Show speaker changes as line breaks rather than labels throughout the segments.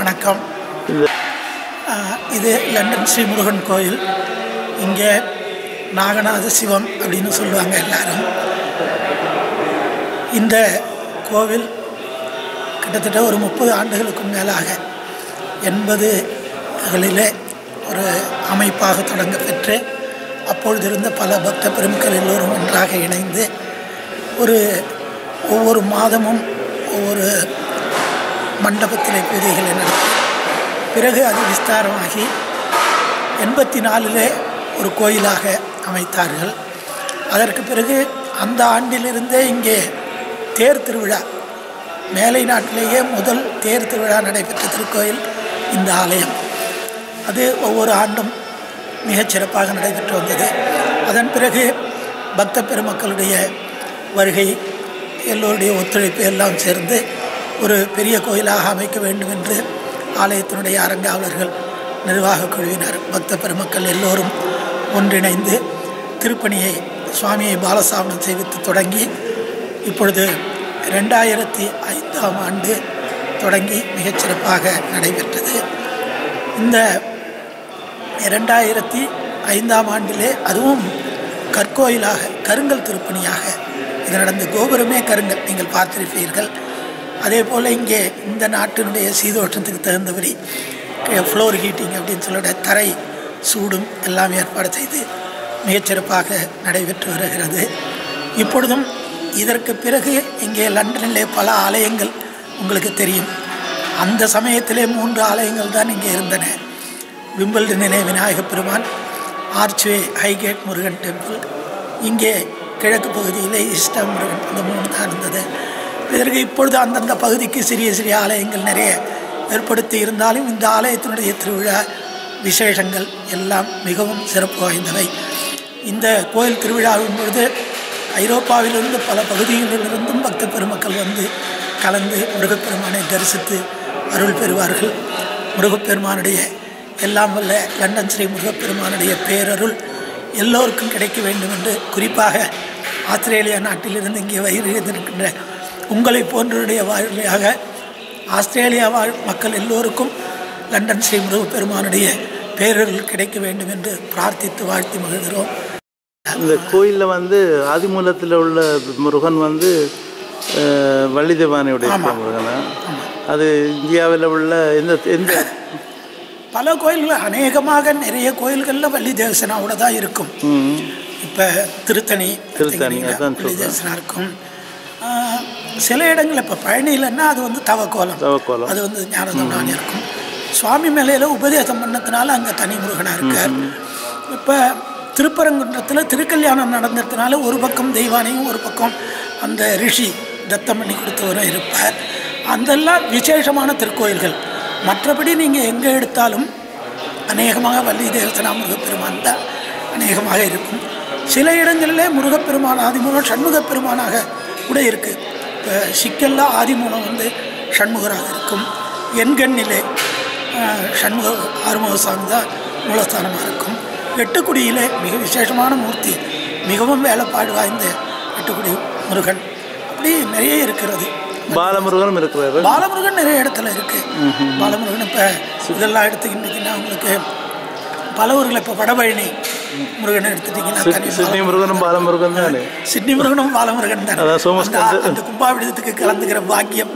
வணக்கம். இது லண்டன் ஸ்ரீ முருகன் கோயில். இங்கே நாகநாத சிவம் அப்படின்னு சொல்லுவாங்க எல்லாரும். இந்த கோவில் கிட்டத்தட்ட ஒரு 30 ஆண்டுகளுக்கும் மேலாக 80களிலே ஒரு அமைப்பாக தொடங்க பெற்று அப்பொழுது இருந்த பல பக்த பெருமக்கள் எல்லோரும் ஒன்றாக இணைந்து ஒவ்வொரு மாதமும் ஒவ்வொரு மண்டபத்திலே பூஜைகளை நடத்தி பிறகு அது விஸ்தாரமாகி 84 ஒரு கோயிலாக அமைத்தார்கள். அதற்கு பிறகு அந்த ஆண்டிலிருந்தே இங்கே தேர் திருவிழா, மேலை நாட்டிலேயே முதல் தேர் திருவிழா நடைபெற்ற திருக்கோயில் இந்த ஆலயம். அது ஒவ்வொரு ஆண்டும் மிகச்சிறப்பாக நடைபெற்று வந்தது. அதன் பிறகு பக்த பெருமக்களுடைய வருகை, எல்லோருடைய ஒத்துழைப்பு எல்லாம் சேர்ந்து ஒரு பெரிய கோயிலாக அமைக்க வேண்டும் என்று ஆலயத்தினுடைய அறங்காவலர்கள், நிர்வாக குழுவினர், பக்த பெருமக்கள் எல்லோரும் ஒன்றிணைந்து திருப்பணியை சுவாமியை பாலசாமனம் செய்வித்து தொடங்கி இப்பொழுது 2005ஆம் ஆண்டு தொடங்கி மிகச்சிறப்பாக நடைபெற்றது. இந்த 2005ஆம் ஆண்டிலே அதுவும் கற்கோயிலாக கருங்கல் திருப்பணியாக இது நடந்த. கோபுரமே கருங்கல், நீங்கள் பார்த்திருப்பீர்கள். அதே போல் இங்கே இந்த நாட்டினுடைய சீதோட்டத்துக்கு தகுந்தபடி ஃப்ளோர் ஹீட்டிங் அப்படின்னு சொல்லிட தரை சூடும் எல்லாம் ஏற்பாடு செய்து மிகச்சிறப்பாக நடைபெற்று வருகிறது. இப்பொழுதும் இதற்கு பிறகு இங்கே லண்டனிலே பல ஆலயங்கள் உங்களுக்கு தெரியும். அந்த சமயத்திலே 3 ஆலயங்கள் தான் இங்கே இருந்தன. விம்பிள்டனிலே விநாயகப் பெருமான், ஆர்ச்வே ஹைகேட் முருகன் டெம்பிள், இங்கே கிழக்கு பகுதியில் ஈஸ்டர் முருகன், இந்த 3 தான் இருந்தது. இதற்கு இப்பொழுது அந்தந்த பகுதிக்கு சிறிய சிறிய ஆலயங்கள் நிறைய ஏற்படுத்தி இருந்தாலும் இந்த ஆலயத்தினுடைய திருவிழா விசேஷங்கள் எல்லாம் மிகவும் சிறப்பு வாய்ந்தவை. இந்த கோயில் திருவிழாவின் பொழுது ஐரோப்பாவிலிருந்து பல பகுதிகளிலிருந்தும் பக்த பெருமக்கள் வந்து கலந்து முருகப்பெருமானை தரிசித்து அருள் பெறுவார்கள். முருகப்பெருமானுடைய எல்லாம் வல்ல லண்டன் ஸ்ரீ முருகப்பெருமானுடைய பேரருள் எல்லோருக்கும் கிடைக்க வேண்டும் என்று, குறிப்பாக ஆஸ்திரேலியா நாட்டிலிருந்து இங்கே வருகின்ற உங்களை போன்றவருடைய வாழ்க்கையாக ஆஸ்திரேலியா வாழ் மக்கள் எல்லோருக்கும் லண்டன் ஸ்ரீ முருகப்பெருமானுடைய பேரருள் கிடைக்க வேண்டும் என்று பிரார்த்தித்து வாழ்த்தி மகிழ்கிறோம்.
இந்த கோயிலில் வந்து ஆதிமூலத்தில் உள்ள முருகன் வந்து வள்ளி தேவானையுடைய முருகனா? அது இந்தியாவில் உள்ள எந்த
பல கோயில்கள், அநேகமாக நிறைய கோயில்களில் வள்ளி தேவசனாவோட தான் இருக்கும். இப்போ திருத்தணி வள்ளி தேவசனா இருக்கும். சில இடங்கள் இப்போ பழனியிலன்னா அது வந்து தவக்கோலம், அது வந்து ஞானதம்னானே இருக்கும். சுவாமி மேலையில் உபதேசம் பண்ணதுனால அங்கே தனி முருகனாக இருக்கார். இப்போ திருப்பரங்குன்றத்தில் திருக்கல்யாணம் நடந்ததுனால ஒரு பக்கம் தெய்வானையும் ஒரு பக்கம் அந்த ரிஷி தத்தம் பண்ணி கொடுத்தவரும் இருப்பார். அதெல்லாம் விசேஷமான திருக்கோயில்கள். மற்றபடி நீங்கள் எங்கே எடுத்தாலும் அநேகமாக வள்ளி தேவசனா முருகப்பெருமான் தான் அநேகமாக இருக்கும். சில இடங்களிலே முருகப்பெருமான் ஆதிமூலம் சண்முகப்பெருமானாக கூட இருக்குது. இப்போ சிக்கல்ல ஆதிமூலம் வந்து சண்முகராக இருக்கும். எண்கண்ணிலே சண்முக ஆறுமுகசாமி தான் மூலஸ்தானமாக இருக்கும். எட்டுக்குடியிலே மிக விசேஷமான மூர்த்தி, மிகவும் வேலைப்பாடு வாய்ந்த எட்டுக்குடி முருகன், அப்படி நிறைய இருக்கிறது.
பாலமுருகனும் இருக்கிறாரு.
பாலமுருகன் நிறைய இடத்துல இருக்குது. பாலமுருகன் இப்போ இதெல்லாம் எடுத்துக்கிட்டிங்கன்னா உங்களுக்கு பல ஊரில் இப்போ வடபழனி முருகனை எடுத்துட்டிங்கன்னா
சிட்னி முருகனும் பாலமுருகன் தானே.
சிட்னி முருகனும் பாலமுருகன் தான். அந்த கும்பாபிடத்துக்கு கலந்துக்கிற பாக்கியம்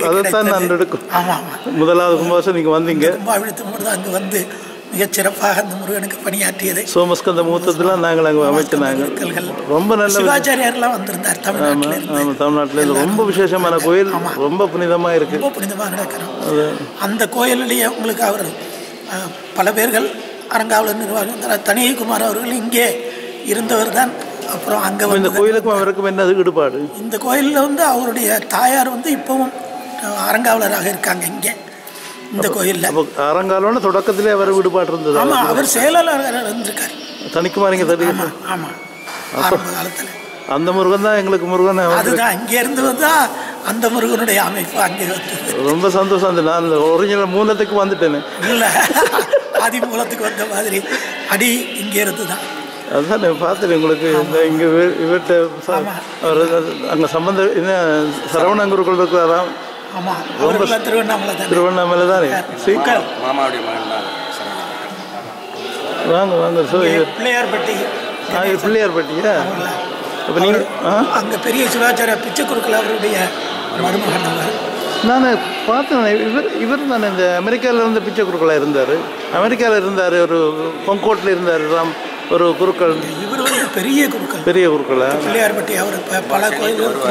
அதைத்தான் நான் எடுக்கும்.
ஆமாம் ஆமாம்,
முதலாவது கும்பாபிஷேகம் நீங்கள் வந்தீங்க.
கும்பாபிடத்து முருகன் அங்கே வந்து மிகச்சிறப்பாக அந்த முருகனுக்கு பணியாற்றியது.
சோமஸ்கந்த முகூர்த்தத்தில் நாங்கள் அங்கே அமைச்சினாங்க. ரொம்ப நல்ல
சிவாச்சாரியாரெல்லாம் வந்திருந்தார்
தமிழ்நாட்டில். ரொம்ப விசேஷமான கோயில், ரொம்ப புனிதமாக இருக்குது,
ரொம்ப புனிதமாக நடக்கிறோம். அந்த கோயிலிலேயே உங்களுக்கு அவர் பல பேர்கள் அறங்காவலர் நிர்வாகம் தனியகுமார் அவர்கள் இங்கே இருந்தவர் தான். அப்புறம் அங்கே வந்து
இந்த கோயிலுக்கும் அவருக்கும் என்ன ஈடுபாடு? இந்த
கோயிலில் வந்து அவருடைய தாயார் வந்து இப்போவும் அறங்காவலராக இருக்காங்க இங்கே இந்த கோயிலில்.
அறங்காவலர் தொடக்கத்திலே அவர் ஈடுபாடு இருந்தது.
ஆமாம், அவர் செயலாளராக இருந்திருக்கார்.
தனிக்குமாரிங்க தெரியும்.
ஆமாம், ஆரம்ப காலத்தில்
அந்த முருகன் தான் எங்களுக்கு முருகன்.
அதுதான் இங்கே இருந்து வந்தால் அந்த முருகனுடைய அமைப்பு அங்கே வந்து
ரொம்ப சந்தோஷம். நான் ஒரிஜினல் மூலத்துக்கு வந்துட்டேன்னு
இல்லை, ஆதி மூலத்துக்கு வந்த மாதிரி அடி இங்கே இருந்து தான்.
அதுதான் நான் பார்த்துட்டு உங்களுக்கு இங்கே இவர்கிட்ட அவர் அங்கே சம்பந்த என்ன சரவணங்குருக்கள் இருக்கிறாராம்.
ஆமாம்,
ரொம்ப
திருவண்ணாமலை தான்.
திருவண்ணாமலை தானே.
மாமாவுடைய மகன் தான்.
வாங்க வாங்க.
பிள்ளையார்பட்டி.
பிள்ளையார்பட்டியா? இப்போ நீங்கள்
அங்கே பெரிய சிவாச்சாரிய பிச்சை குருக்கள் அவருடைய மருமகன் அவர்.
நான் பார்த்தேன். இவர் தானே இந்த அமெரிக்காவில் இருந்த பிச்சை குருக்களாக இருந்தார். அமெரிக்காவில் இருந்தார், ஒரு பொங்கோட்டில் இருந்தார் ஒரு குருக்கள்.
இவர் வந்து பெரிய குருக்கள்.
பெரிய குருக்களா?
பிள்ளையார்பட்டி. அவர் பல கோயில்கள்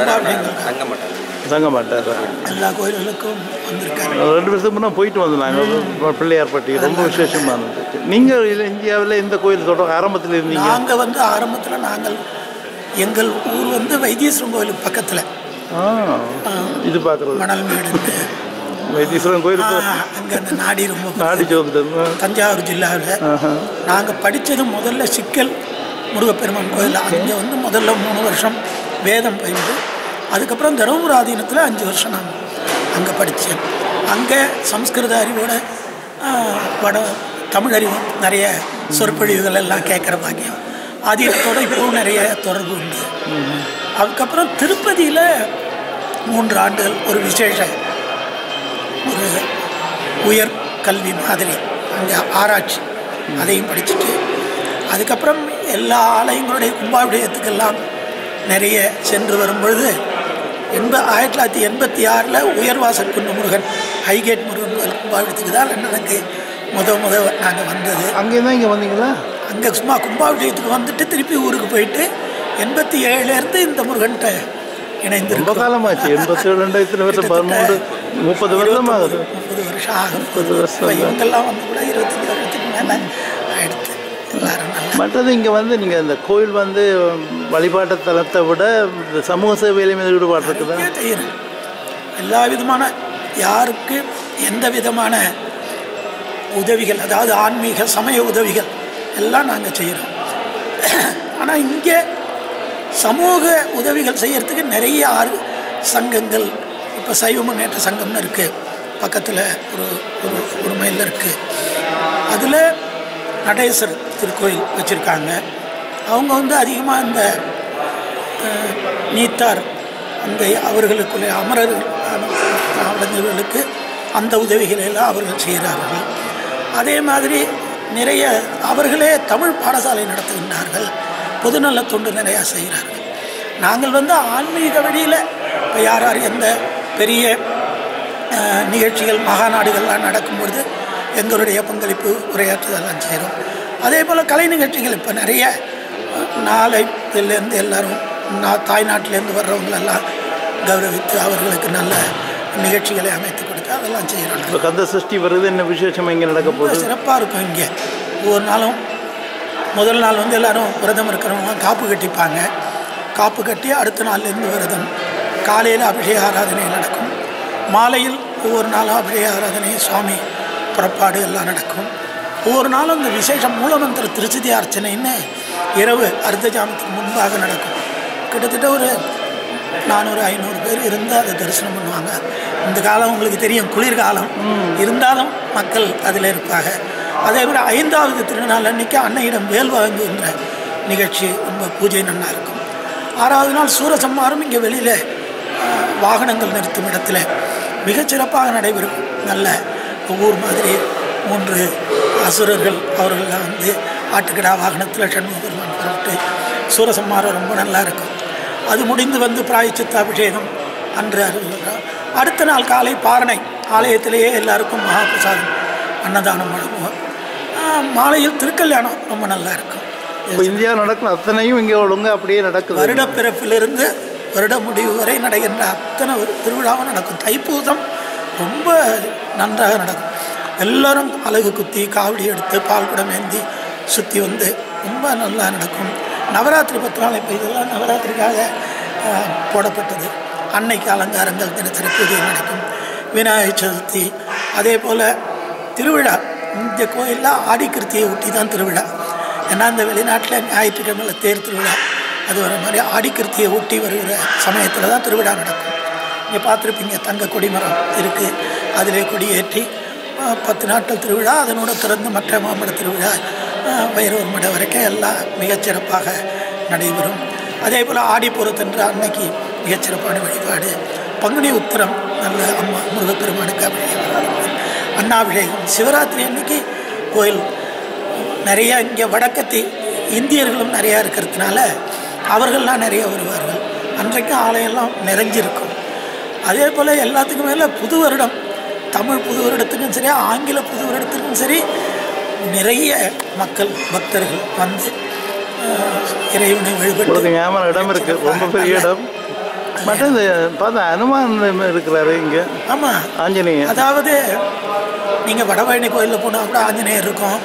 தங்க மாட்டார்.
எல்லா கோயில்களுக்கும் வந்திருக்காரு.
2 வருஷத்துக்கு முன்னே போயிட்டு வந்தாங்க பிள்ளையார்பட்டி. ரொம்ப விசேஷமானது. நீங்கள் இந்தியாவில் இந்த கோயில் தொடர் ஆரம்பத்தில் இருந்தீங்க?
நாங்கள் வந்து ஆரம்பத்தில் எங்கள் ஊர் வந்து வைத்தீஸ்வரன் கோயிலுக்கு பக்கத்தில்.
இது பார்க்குறது
மணல்மேடு
வைத்தீஸ்வரன் கோயில்.
அங்கே அந்த நாடி ரொம்ப
நாடி சோதனை
தஞ்சாவூர் ஜில்லாவில். நாங்கள் படித்தது முதல்ல சிக்கல் முருகப்பெருமான் கோயில். அங்கே வந்து முதல்ல 3 வருஷம் வேதம் பயின்று, அதுக்கப்புறம் தருமபுரி ஆதீனத்தில் 5 வருஷம் நான் அங்கே படித்தேன். அங்கே சம்ஸ்கிருத அறிவோட தமிழ் அறிவு நிறைய சொற்பொழிவுகள் எல்லாம் கேட்குற பாக்கியம் ஆதீனத்தோடு இப்போவும் நிறைய தொடர்பு உண்டு. அதுக்கப்புறம் திருப்பதியில் 3 ஆண்டுகள் ஒரு விசேஷ ஒரு உயர் கல்வி மாதிரி அங்கே ஆராய்ச்சி அதையும் படிச்சுட்டு, அதுக்கப்புறம் எல்லா ஆலயங்களுடைய கும்பாபிஷேகத்துக்கெல்லாம் நிறைய சென்று வரும்பொழுது 1986 உயர்வாசல் குன்று முருகன் ஹைகேட் முருகன் கோயில் கும்பாபிஷேகத்துக்கு தான் எனக்கு நாங்கள் வந்தது.
அங்கே தான் இங்கே வந்தீங்களா?
அங்கே சும்மா கும்பாபிஷேகத்துக்கு வந்துட்டு திருப்பி ஊருக்கு போயிட்டு 87 இந்த முருகன்கிட்ட இணைந்து.
ரொம்ப காலமாச்சு. 87 13 30 வருஷம் ஆகுது.
30 வருஷம் ஆகும். 30 வருஷம். இவங்கெல்லாம் வந்து கூட 25 வருஷத்துக்கு மேலே ஆயிடுத்து. எல்லாரும்
மற்றது இங்கே வந்து நீங்கள் இந்த கோயில் வந்து வழிபாட்டு தலத்தை விட இந்த சமூக சேவையில மீது ஈடுபாடு இருக்குதா?
செய்யணும். எல்லா விதமான யாருக்கு எந்த விதமான உதவிகள், அதாவது ஆன்மீக சமய உதவிகள் எல்லாம் நாங்கள் செய்கிறோம். ஆனால் இங்கே சமூக உதவிகள் செய்கிறதுக்கு நிறைய சங்கங்கள், இப்போ சைவ முன்னேற்ற சங்கம்னு இருக்குது, பக்கத்தில் ஒரு மைலில் இருக்குது. அதில் நடேசர் திருக்கோயில் வச்சுருக்காங்க. அவங்க வந்து அதிகமாக இந்த நீத்தார் அந்த அவர்களுக்குள்ளே அமரர்கள் அடைஞ்சவர்களுக்கு அந்த உதவிகளை எல்லாம் அவர்கள் செய்கிறார்கள். அதே மாதிரி நிறைய அவர்களே தமிழ் பாடசாலை நடத்துகின்றார்கள். பொதுநல தொண்டு நிறையா செய்கிறார்கள். நாங்கள் வந்து ஆன்மீக வழியில் இப்போ யார் எந்த பெரிய நிகழ்ச்சிகள் மாநாடுகள்லாம் நடக்கும்பொழுது எங்களுடைய பங்களிப்பு உரையாற்றுதெல்லாம் செய்கிறோம். அதே போல் கலை நிகழ்ச்சிகள் இப்போ நிறைய நாளைலேருந்து எல்லோரும் தாய்நாட்டிலேருந்து வர்றவங்களெல்லாம் கௌரவித்து அவர்களுக்கு நல்ல நிகழ்ச்சிகளை அமைத்து கொடுத்து அதெல்லாம் செய்கிறோம்.
இப்போ கந்த சஷ்டி வருது, என்ன விசேஷமாக இங்கே நடக்க போகுது?
சிறப்பாக இருக்கும். இங்கே ஒவ்வொரு நாளும் முதல் நாள் வந்து எல்லோரும் விரதம் இருக்கிறவங்க காப்பு கட்டிப்பாங்க. காப்பு கட்டி அடுத்த நாள்லேருந்து விரதம். காலையில் அபிஷேக ஆராதனை நடக்கும். மாலையில் ஒவ்வொரு நாளும் அபிஷேக ஆராதனை, சுவாமி புறப்பாடு எல்லாம் நடக்கும். ஒவ்வொரு நாளும் இந்த விசேஷம் மூலமந்திர திருச்சதி அர்ச்சனைன்னு இரவு அர்த்த ஜாமத்துக்கு முன்பாக நடக்கும். கிட்டத்தட்ட ஒரு 400-500 பேர் இருந்து அதை தரிசனம் பண்ணுவாங்க. இந்த காலம் உங்களுக்கு தெரியும், குளிர்காலம் இருந்தாலும் மக்கள் அதில் இருப்பாங்க. அதே போல் 5வது திருநாள் அன்றைக்கி அன்னையிடம் வேல் வாங்குகின்ற நிகழ்ச்சி ரொம்ப பூஜை நல்லா இருக்கும். 6வது நாள் சூரசம்மாரம் இங்கே வெளியில் வாகனங்கள் நிறுத்தும் இடத்துல மிகச்சிறப்பாக நடைபெறும். நல்ல ஊர் மாதிரி 3 அசுரர்கள் அவர்கள்லாம் வந்து ஆட்டுக்கடா வாகனத்தில் சண்முகபெருமான் புறப்பட்டு சூரசம்மாரம் ரொம்ப நல்லா இருக்கும். அது முடிந்து வந்து பிராயச்சித்த அபிஷேகம் அன்று அருள்கிறார். அடுத்த நாள் காலை பாரணை ஆலயத்திலேயே எல்லாருக்கும் மகாபிரசாதம் அன்னதானம் வழங்குவோம். மாலையில் திருக்கல்யாணம் ரொம்ப நல்லா இருக்கும்.
இந்தியா நடக்கும் அத்தனையும் இங்கே ஒழுங்கு அப்படியே நடக்குது.
வருடப்பிறப்பிலிருந்து வருட முடிவு வரை நடக்கின்ற அத்தனை ஒரு திருவிழாவும் நடக்கும். தைப்பூசம் ரொம்ப நன்றாக நடக்கும். எல்லோரும் அலகு குத்தி காவடி எடுத்து பால் குடம் ஏந்தி சுற்றி வந்து ரொம்ப நல்லா நடக்கும். நவராத்திரி 10 நாள் இப்போ இதெல்லாம் நவராத்திரிக்காக போடப்பட்டது. அன்னைக்கு அலங்காரங்கள் தினசரி பூஜை நடக்கும். விநாயகர் சதுர்த்தி அதே போல் திருவிழா. இந்த கோயிலில் ஆடிக்கிருத்தியை ஒட்டி தான் திருவிழா. ஏன்னா இந்த வெளிநாட்டில் ஞாயிற்றுக்கிழமையில் தேர் திருவிழா அது வர மாதிரி ஆடிக்கிருத்தியை ஒட்டி வருகிற சமயத்தில் தான் திருவிழா நடக்கும். இங்கே பார்த்துருப்பீங்க, தங்க கொடிமரம் இருக்குது, அதிலே கொடி ஏற்றி 10 நாட்கள் திருவிழா. அதனோட திறந்து மற்ற மாமட திருவிழா வைரவர் மடை வரைக்கும் எல்லாம் மிகச்சிறப்பாக நடைபெறும். அதே போல் ஆடிப்பூரத்தன்று அன்னைக்கு மிகச்சிறப்பான வழிபாடு. பங்குனி உத்திரம் நல்ல அம்மா முருகப்பெருமானுக்கு அபிஷேகம், அன்னாபிஷேகம். சிவராத்திரி அன்னைக்கு கோயில் நிறைய இங்கே வடக்கத்தி இந்தியர்களும் நிறையா இருக்கிறதுனால அவர்கள்லாம் நிறைய வருவார்கள். அன்றைக்கும் ஆலயம்லாம் நிறைஞ்சிருக்கும். அதே போல் எல்லாத்துக்கும் மேலே புது வருடம், தமிழ் புது வருடத்துக்கும் சரி ஆங்கில புது வருடத்துக்கும் சரி நிறைய மக்கள் பக்தர்கள் வந்து இறைவனை வழிபட்டு
இடம் இருக்கு. ரொம்ப பெரிய இடம். மற்றது பார்த்தா அனுமான் இருக்கிறாரு இங்கே.
ஆமாம்,
ஆஞ்சநேயர்.
அதாவது நீங்கள் வடபழனி கோயிலில் போனால் கூட ஆஞ்சநேயர் இருக்கும்.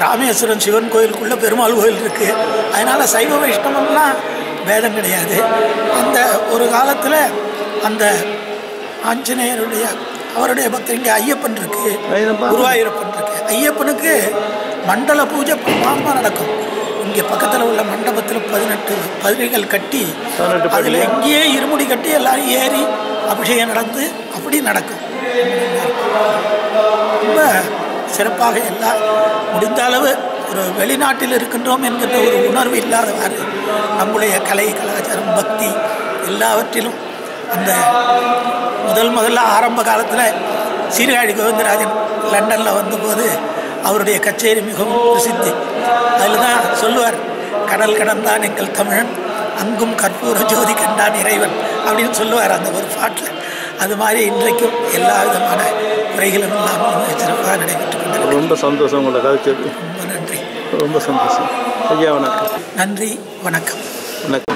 ராமேஸ்வரம் சிவன் கோயிலுக்குள்ளே பெருமாள் கோயில் இருக்குது. அதனால் சைவ வைஷ்ணவம்லாம் வேதம் கிடையாது. அந்த ஒரு காலத்தில் அந்த ஆஞ்சநேயருடைய அவருடைய பக்தர் இங்கே ஐயப்பன் இருக்குது, குருவாயூரப்பன் இருக்குது. ஐயப்பனுக்கு மண்டல பூஜை பிரமாதமாக நடக்கும். இங்கே பக்கத்தில் உள்ள மண்டபத்தில் 18 பதிரைகள் கட்டி அதில் இங்கேயே இருமுடி கட்டி எல்லோரும் ஏறி அபிஷேகம் நடந்து அப்படி நடக்கும். ரொம்ப சிறப்பாக எல்லாம் முடிந்த அளவு ஒரு வெளிநாட்டில் இருக்கின்றோம் என்கின்ற ஒரு உணர்வு இல்லாதவாறு நம்முடைய கலை கலாச்சாரம் பக்தி எல்லாவற்றிலும் அந்த முதல்ல ஆரம்ப காலத்தில் சீர்காழி கோவிந்தராஜன் லண்டனில் வந்தபோது அவருடைய கச்சேரி மிகவும் பிரசித்தி. அதில் தான் சொல்லுவார், கடல் கடந்தான் எங்கள் தமிழன், அங்கும் கற்பூர ஜோதி கண்டான் இறைவன் அப்படின்னு சொல்லுவார் அந்த ஒரு பாட்டில். அது மாதிரி இன்றைக்கும் எல்லா விதமான குறைகளும் இல்லாமல் சிறப்பாக நடைபெற்றுக் கொண்டிருக்கிறது.
ரொம்ப சந்தோஷம் உங்களை கழிச்சது.
ரொம்ப நன்றி.
ரொம்ப சந்தோஷம் ஐயா. வணக்கம்.
நன்றி, வணக்கம்.
வணக்கம்.